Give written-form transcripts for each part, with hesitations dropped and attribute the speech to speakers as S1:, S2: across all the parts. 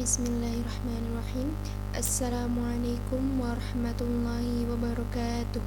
S1: Bismillahirrahmanirrahim. Assalamualaikum warahmatullahi wabarakatuh.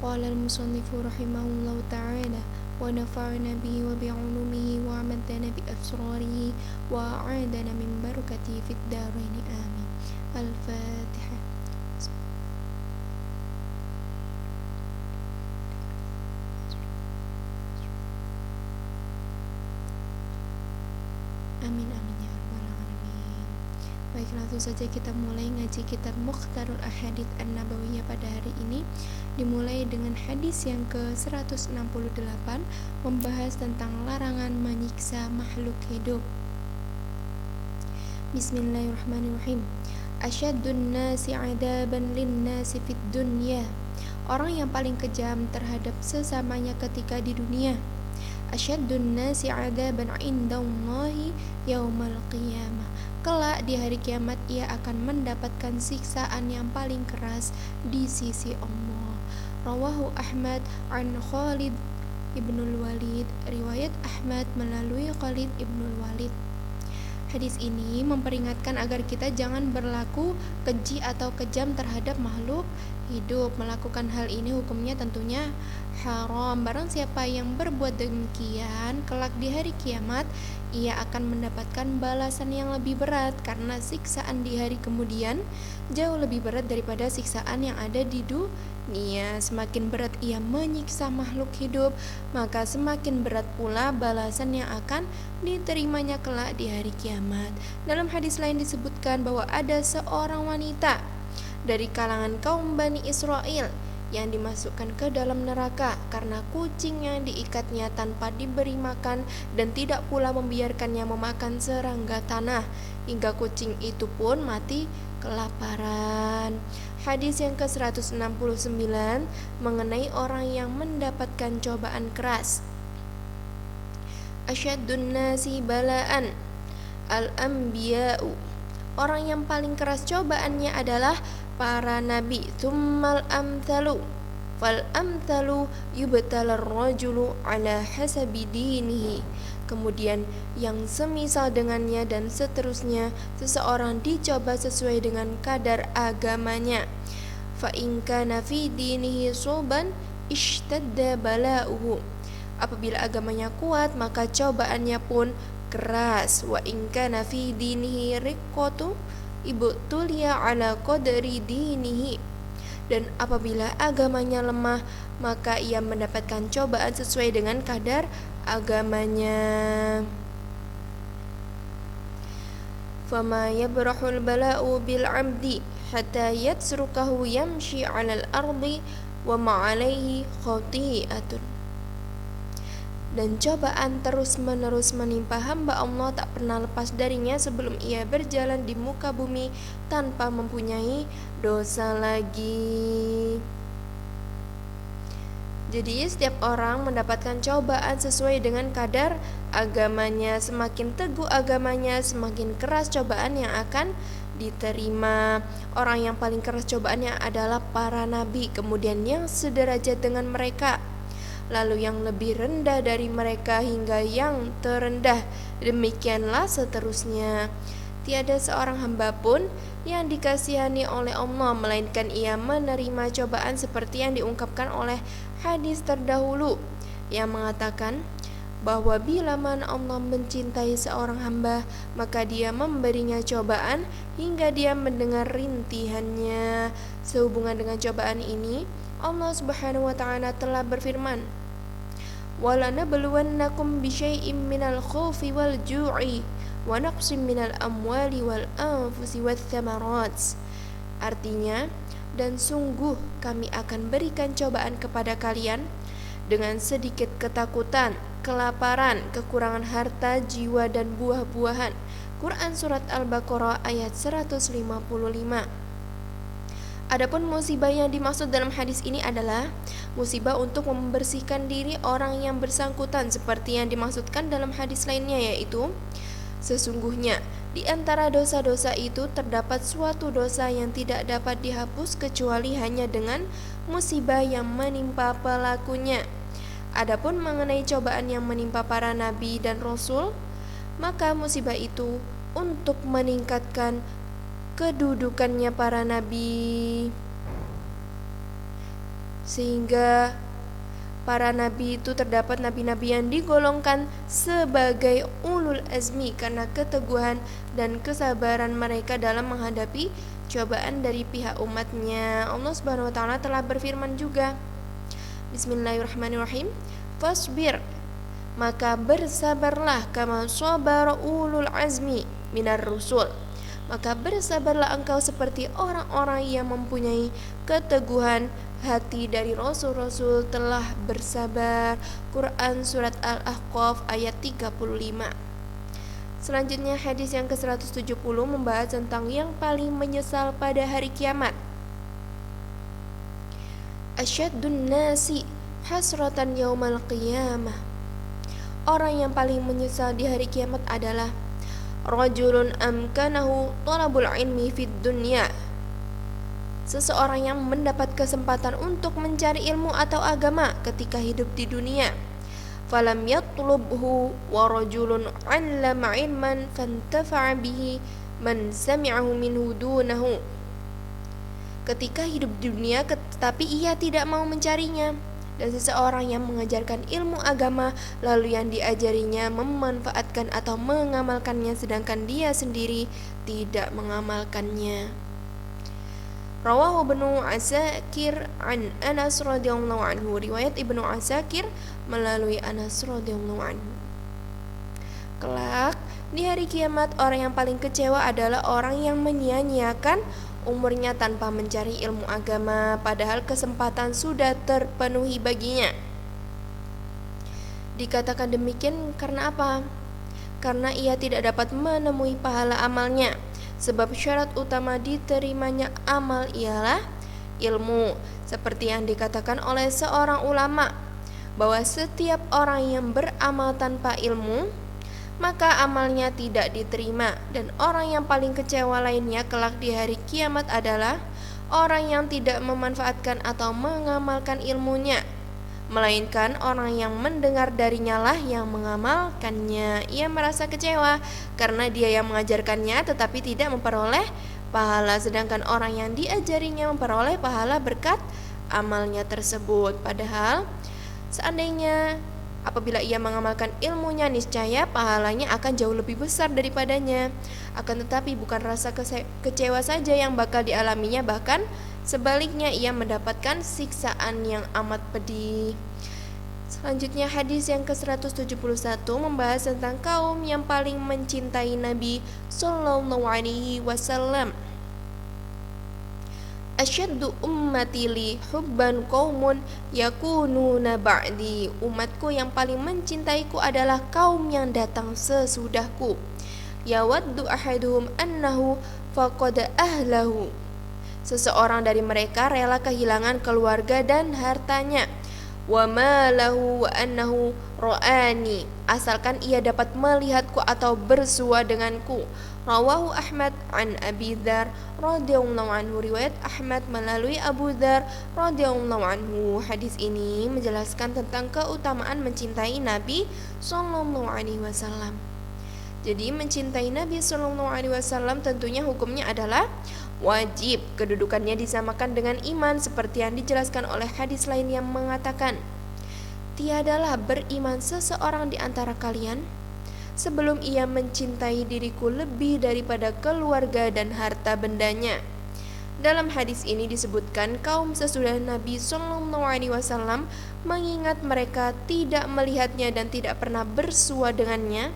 S1: Qala al-musannifu rahimahullahu ta'ala wa nafa'ana bihi wa bi'ulumihi wa amadana bi asrarihi wa a'adana min barakatihi fid daraini amin. Al-Fatihah. Amin amin ya rabbal alamin. Baik, langsung saja kita mulai ngaji kitab Mukhtarul Ahadits An-Nabawiyah pada hari ini. Dimulai dengan hadis yang ke-168, membahas tentang larangan menyiksa makhluk hidup. Bismillahirrahmanirrahim. Asyaddun nasi 'adaban lin-nasi fid dunya. Orang yang paling kejam terhadap sesamanya ketika di dunia. Asyaddun nasi 'adaban 'indallahi yaumal qiyamah. Kelak di hari kiamat ia akan mendapatkan siksaan yang paling keras di sisi Allah. Rawahu Ahmad an Khalid ibnul Walid. Riwayat Ahmad melalui Khalid ibnul Walid. Hadis ini memperingatkan agar kita jangan berlaku keji atau kejam terhadap makhluk hidup. Melakukan hal ini hukumnya tentunya haram. Barang siapa yang berbuat demikian, kelak di hari kiamat ia akan mendapatkan balasan yang lebih berat, karena siksaan di hari kemudian jauh lebih berat daripada siksaan yang ada di dunia. Semakin berat ia menyiksa makhluk hidup, maka semakin berat pula balasan yang akan diterimanya kelak di hari kiamat. Dalam hadis lain disebutkan bahwa ada seorang wanita dari kalangan kaum Bani Israel yang dimasukkan ke dalam neraka karena kucing yang diikatnya tanpa diberi makan dan tidak pula membiarkannya memakan serangga tanah, hingga kucing itu pun mati kelaparan. Hadis yang ke-169 mengenai orang yang mendapatkan cobaan keras. Asyaddun nasi bala'an al-anbiya'u. Orang yang paling keras cobaannya adalah para nabi. Tsummal amthalu fal amthalu yubtalar rajulu ala hasabi dinihi. Kemudian yang semisal dengannya dan seterusnya, seseorang dicoba sesuai dengan kadar agamanya. Fa in kana fi dinihi sulban ishtadda bala'uhu. Apabila agamanya kuat, maka cobaannya pun keras. Wa in kana fi dinihi riqqatu ibtuliya ala qadri dinihi. Dan apabila agamanya lemah, maka ia mendapatkan cobaan sesuai dengan kadar agamanya. Fama yabrahul bala'u bil 'abdi hatta yatsrukahu yamshi 'alal ardi wa ma 'alaihi khati'atun. Dan cobaan terus-menerus menimpa hamba Allah tak pernah lepas darinya sebelum ia berjalan di muka bumi tanpa mempunyai dosa lagi. Jadi setiap orang mendapatkan cobaan sesuai dengan kadar agamanya. Semakin teguh agamanya, semakin keras cobaan yang akan diterima. Orang yang paling keras cobaannya adalah para nabi, kemudian yang sederajat dengan mereka, lalu yang lebih rendah dari mereka, hingga yang terendah. Demikianlah seterusnya. Tiada seorang hamba pun yang dikasihani oleh Allah melainkan ia menerima cobaan seperti yang diungkapkan oleh hadis terdahulu yang mengatakan bahwa bila mana Allah mencintai seorang hamba, maka dia memberinya cobaan hingga dia mendengar rintihannya. Sehubungan dengan cobaan ini, Allah Subhanahu wa ta'ala telah berfirman, وَلَنَبْلُوَنَّكُمْ بِشَيْءٍ مِّنَ الْخَوْفِ وَالْجُوعِ وَنَقْصٍ مِّنَ الْأَمْوَالِ وَالْأَنفُسِ وَالثَّمَرَاتِ. Artinya, dan sungguh kami akan berikan cobaan kepada kalian dengan sedikit ketakutan, kelaparan, kekurangan harta, jiwa, dan buah-buahan. Quran Surat Al-Baqarah ayat 155. Adapun musibah yang dimaksud dalam hadis ini adalah musibah untuk membersihkan diri orang yang bersangkutan, seperti yang dimaksudkan dalam hadis lainnya, yaitu sesungguhnya di antara dosa-dosa itu terdapat suatu dosa yang tidak dapat dihapus kecuali hanya dengan musibah yang menimpa pelakunya. Adapun mengenai cobaan yang menimpa para nabi dan rasul, maka musibah itu untuk meningkatkan kedudukannya para nabi, sehingga para nabi itu terdapat nabi-nabi yang digolongkan sebagai ulul azmi karena keteguhan dan kesabaran mereka dalam menghadapi cobaan dari pihak umatnya. Allah Subhanahu wa taala telah berfirman juga, Bismillahirrahmanirrahim, fasbir, maka bersabarlah, kama sabara ulul azmi minar rusul, maka bersabarlah engkau seperti orang-orang yang mempunyai keteguhan hati dari rasul-rasul telah bersabar. Quran surat Al-Ahqaf ayat 35. Selanjutnya hadis yang ke-170 membahas tentang yang paling menyesal pada hari kiamat. Asyaddun nasi hasratan yaumal qiyamah. Orang yang paling menyesal di hari kiamat adalah rajulun amkanahu talabul ilmi fid dunya, seseorang yang mendapat kesempatan untuk mencari ilmu atau agama ketika hidup di dunia, falam yatlubhu wa rajulun 'allama ilman fantafa'a bihi man sami'ahu minhu dunahu, ketika hidup di dunia tetapi ia tidak mau mencarinya, dan seseorang yang mengajarkan ilmu agama lalu yang diajarinya memanfaatkan atau mengamalkannya sedangkan dia sendiri tidak mengamalkannya. Rawahu Ibnu Asakir an Anas radhiyallahu anhu, riwayat Ibnu Asakir melalui Anas radhiyallahu anhu. Kelak di hari kiamat orang yang paling kecewa adalah orang yang menyia-nyiakan umurnya tanpa mencari ilmu agama padahal kesempatan sudah terpenuhi baginya. Dikatakan demikian karena apa? Karena ia tidak dapat menemui pahala amalnya. Sebab syarat utama diterimanya amal ialah ilmu, seperti yang dikatakan oleh seorang ulama bahwa setiap orang yang beramal tanpa ilmu maka amalnya tidak diterima. Dan orang yang paling kecewa lainnya kelak di hari kiamat adalah orang yang tidak memanfaatkan atau mengamalkan ilmunya, melainkan orang yang mendengar darinya lah yang mengamalkannya. Ia merasa kecewa karena dia yang mengajarkannya tetapi tidak memperoleh pahala, sedangkan orang yang diajarinya memperoleh pahala berkat amalnya tersebut. Padahal seandainya apabila ia mengamalkan ilmunya, niscaya pahalanya akan jauh lebih besar daripadanya. Akan tetapi bukan rasa kecewa saja yang bakal dialaminya, bahkan sebaliknya ia mendapatkan siksaan yang amat pedih. Selanjutnya hadis yang ke-171 membahas tentang kaum yang paling mencintai Nabi Sallallahu Alaihi Wasallam. Asyaddu ummati li hubban qaumun yakununa ba'di, umatku yang paling mencintaiku adalah kaum yang datang sesudahku. Yawaddu ahaduhum annahu faqad ahlahu, seseorang dari mereka rela kehilangan keluarga dan hartanya, wa malahu wa annahu ra'ani, asalkan ia dapat melihatku atau bersua denganku. Rawahu Ahmad an Abi Dzar radhiyallahu anhu, riwayat Ahmad melalui Abu Dzar radhiyallahu anhu. Hadis ini menjelaskan tentang keutamaan mencintai Nabi sallallahu alaihi wasallam. Jadi mencintai Nabi sallallahu alaihi wasallam tentunya hukumnya adalah wajib. Kedudukannya disamakan dengan iman seperti yang dijelaskan oleh hadis lain yang mengatakan, tiadalah beriman seseorang di antara kalian sebelum ia mencintai diriku lebih daripada keluarga dan harta bendanya. Dalam hadis ini disebutkan kaum sesudah Nabi sallallahu alaihi wasallam mengingat mereka tidak melihatnya dan tidak pernah bersua dengannya.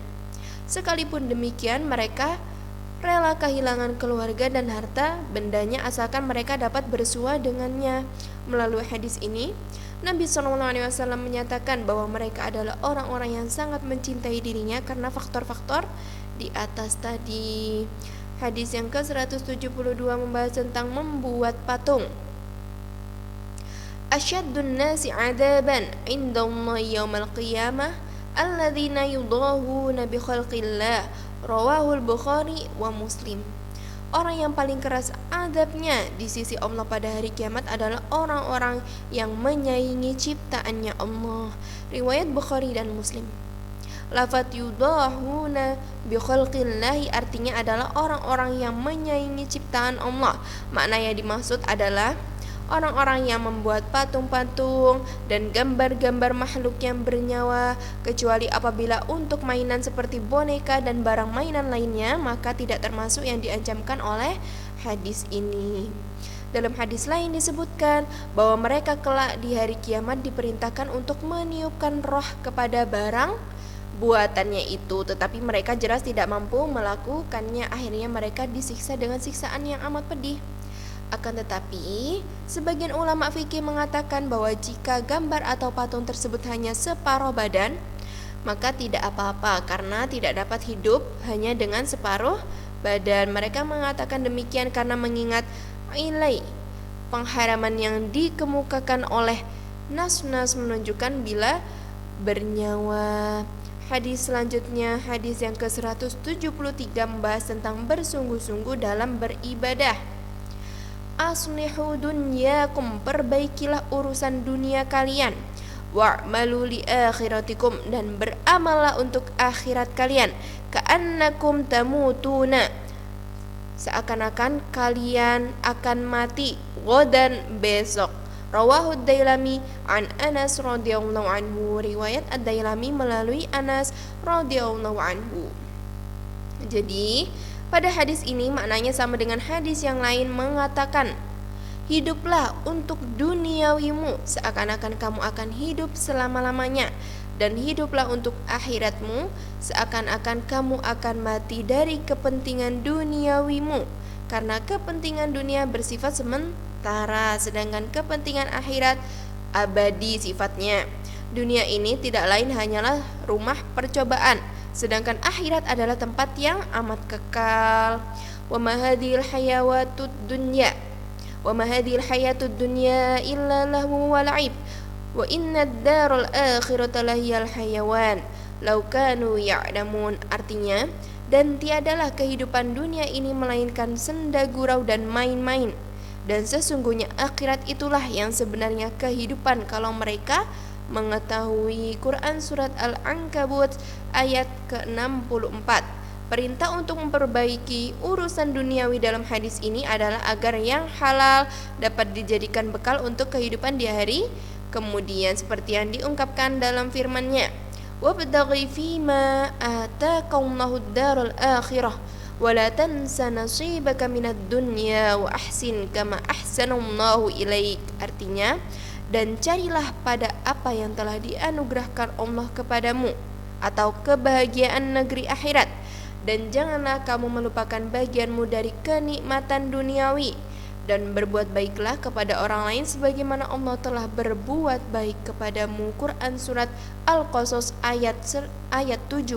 S1: Sekalipun demikian mereka rela kehilangan keluarga dan harta bendanya asalkan mereka dapat bersua dengannya. Melalui hadis ini Nabi SAW menyatakan bahwa mereka adalah orang-orang yang sangat mencintai dirinya karena faktor-faktor di atas tadi. Hadis yang ke-172 membahas tentang membuat patung. Asyaddun nasi 'adaban 'indallahi yaumal qiyamah alladzina yudahuna bi khalqillah, rawahul Bukhari wa Muslim. Orang yang paling keras adabnya di sisi Allah pada hari kiamat adalah orang-orang yang menyaingi ciptaannya Allah. Riwayat Bukhari dan Muslim. Lafat yudahuna bi khalqillahi artinya adalah orang-orang yang menyaingi ciptaan Allah. Makna yang dimaksud adalah orang-orang yang membuat patung-patung dan gambar-gambar makhluk yang bernyawa, kecuali apabila untuk mainan seperti boneka dan barang mainan lainnya, maka tidak termasuk yang diancamkan oleh hadis ini. Dalam hadis lain disebutkan bahwa mereka kelak di hari kiamat diperintahkan untuk meniupkan roh kepada barang buatannya itu, tetapi mereka jelas tidak mampu melakukannya. Akhirnya mereka disiksa dengan siksaan yang amat pedih. Akan tetapi, sebagian ulama fikih mengatakan bahwa jika gambar atau patung tersebut hanya separuh badan, maka tidak apa-apa karena tidak dapat hidup hanya dengan separuh badan. Mereka mengatakan demikian karena mengingat pengharaman yang dikemukakan oleh nas-nas menunjukkan bila bernyawa. Hadis selanjutnya, hadis yang ke-173 membahas tentang bersungguh-sungguh dalam beribadah. Aslihu dunyakum, perbaikilah urusan dunia kalian. Wa'malu li akhiratikum, dan beramallah untuk akhirat kalian. Ka'annakum tamutuna, seakan-akan kalian akan mati. Godan, besok. Rawahu Ad-Dailami an Anas radhiyallahu anhu, riwayat Ad-Dailami melalui Anas radhiyallahu anhu. Jadi pada hadis ini maknanya sama dengan hadis yang lain mengatakan, hiduplah untuk duniawimu seakan-akan kamu akan hidup selama-lamanya, dan hiduplah untuk akhiratmu seakan-akan kamu akan mati dari kepentingan duniawimu, karena kepentingan dunia bersifat sementara, sedangkan kepentingan akhirat abadi sifatnya. Dunia ini tidak lain hanyalah rumah percobaan, sedangkan akhirat adalah tempat yang amat kekal. Wa ma hadhil hayawatud dunya illa lahu wa la'ib wa innad daral akhirata lahiyal hayawan law kanu ya'lamun. Artinya, dan tiadalah kehidupan dunia ini melainkan senda gurau dan main-main, dan sesungguhnya akhirat itulah yang sebenarnya kehidupan kalau mereka mengetahui. Quran Surat Al-Ankabut ayat ke-64. Perintah untuk memperbaiki urusan duniawi dalam hadis ini adalah agar yang halal dapat dijadikan bekal untuk kehidupan di hari kemudian, seperti yang diungkapkan dalam firman-Nya, wabtaghi fima ataqallahu ad-daral akhirah wa la tansa nasibaka minad dunya wa ahsin kama ahsanallahu ilaik. Artinya, dan carilah pada apa yang telah dianugerahkan Allah kepadamu atau kebahagiaan negeri akhirat, dan janganlah kamu melupakan bagianmu dari kenikmatan duniawi, dan berbuat baiklah kepada orang lain sebagaimana Allah telah berbuat baik kepadamu. Quran Surat Al-Qasas ayat 77.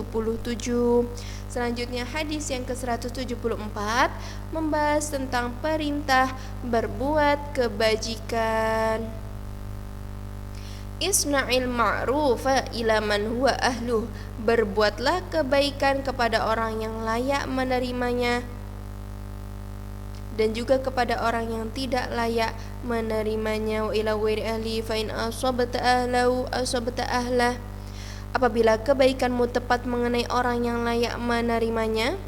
S1: Selanjutnya hadis yang ke-174 membahas tentang perintah berbuat kebajikan. Isna'il ma'rufa ila man huwa ahluh, berbuatlah kebaikan kepada orang yang layak menerimanya dan juga kepada orang yang tidak layak menerimanya. Wa ila ghairi ahli fa in asabta ahlahu asabta ahlah, apabila kebaikanmu tepat mengenai orang yang layak menerimanya,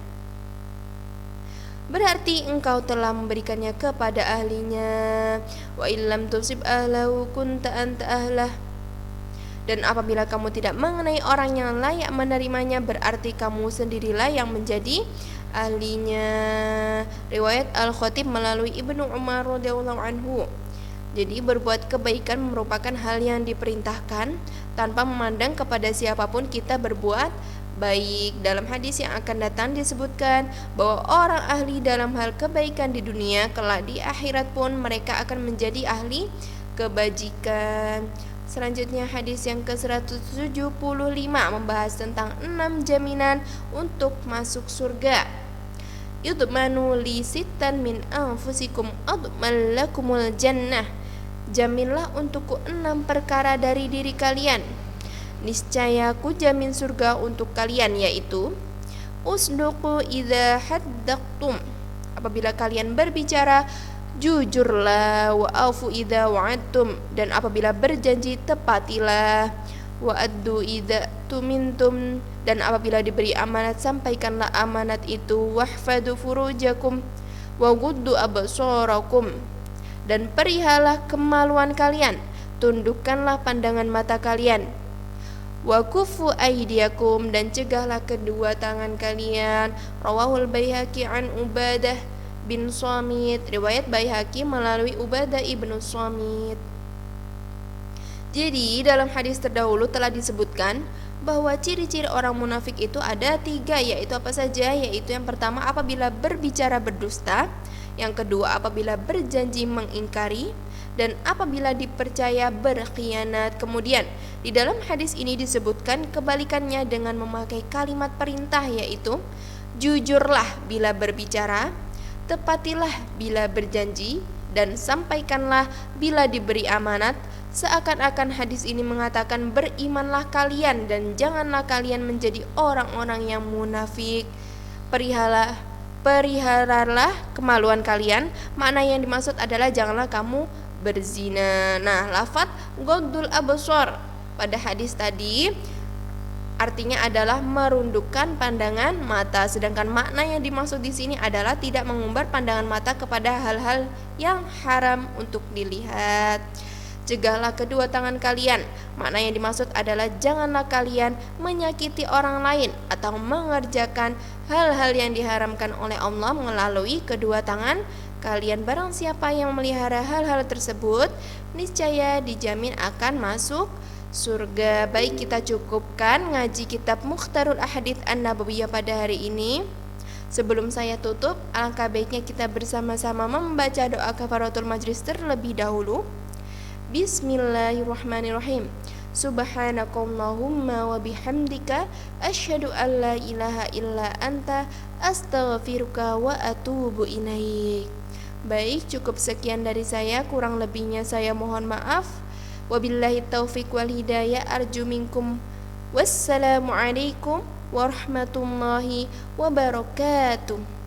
S1: berarti engkau telah memberikannya kepada ahlinya. Wa illam tusib ahlahu kunta anta ahlah, dan apabila kamu tidak mengenai orang yang layak menerimanya, berarti kamu sendirilah yang menjadi ahlinya. Riwayat Al-Khatib melalui Ibnu Umar radhiyallahu anhu. Jadi berbuat kebaikan merupakan hal yang diperintahkan tanpa memandang kepada siapapun kita berbuat baik. Dalam hadis yang akan datang disebutkan bahwa orang ahli dalam hal kebaikan di dunia, kelak di akhirat pun mereka akan menjadi ahli kebajikan. Selanjutnya hadis yang ke-175 membahas tentang 6 jaminan untuk masuk surga. Yudmanu li sittan min anfusikum adman lakumul jannah, jaminlah untukku 6 perkara dari diri kalian, niscaya ku jamin surga untuk kalian, yaitu usduqu idza haddaqtum, apabila kalian berbicara jujurlah, wa aufu idza wa'adtum, dan apabila berjanji tepatilah, wa addu idza tumintum, dan apabila diberi amanat sampaikanlah amanat itu, wahfadu furujakum wa guddu absarakum, dan perihalah kemaluan kalian, tundukkanlah pandangan mata kalian, wa kufu aydiyakum, dan cegahlah kedua tangan kalian. Rawahul Baihaqi an Ubadah bin Samit, riwayat Baihaqi melalui Ubadah ibnu Samit. Jadi dalam hadis terdahulu telah disebutkan bahwa ciri-ciri orang munafik itu ada 3, yaitu apa saja? Yaitu yang pertama, apabila berbicara berdusta, yang kedua apabila berjanji mengingkari, dan apabila dipercaya berkhianat. Kemudian di dalam hadis ini disebutkan kebalikannya dengan memakai kalimat perintah, yaitu jujurlah bila berbicara, tepatilah bila berjanji, dan sampaikanlah bila diberi amanat. Seakan-akan hadis ini mengatakan berimanlah kalian dan janganlah kalian menjadi orang-orang yang munafik. Perihalalah kemaluan kalian. Makna yang dimaksud adalah janganlah kamu berzina. Nah, lafaz ghaddul absar pada hadis tadi artinya adalah merundukkan pandangan mata, sedangkan makna yang dimaksud di sini adalah tidak mengumbar pandangan mata kepada hal-hal yang haram untuk dilihat. Cegahlah kedua tangan kalian. Makna yang dimaksud adalah janganlah kalian menyakiti orang lain atau mengerjakan hal-hal yang diharamkan oleh Allah melalui kedua tangan kalian. Barang siapa yang melihara hal-hal tersebut, niscaya dijamin akan masuk surga. Baik, kita cukupkan ngaji kitab Mukhtarul Ahadits An-Nabawiyah pada hari ini. Sebelum saya tutup, alangkah baiknya kita bersama-sama membaca doa kafaratul majlis terlebih dahulu. Bismillahirrahmanirrahim. Subhanakallahumma wa bihamdika asyhadu an la ilaha illa anta astaghfiruka wa atubu ilaik. Baik, cukup sekian dari saya, kurang lebihnya saya mohon maaf. Wabillahi taufiq wal hidayah, arju minkum. Wassalamualaikum warahmatullahi wabarakatuh.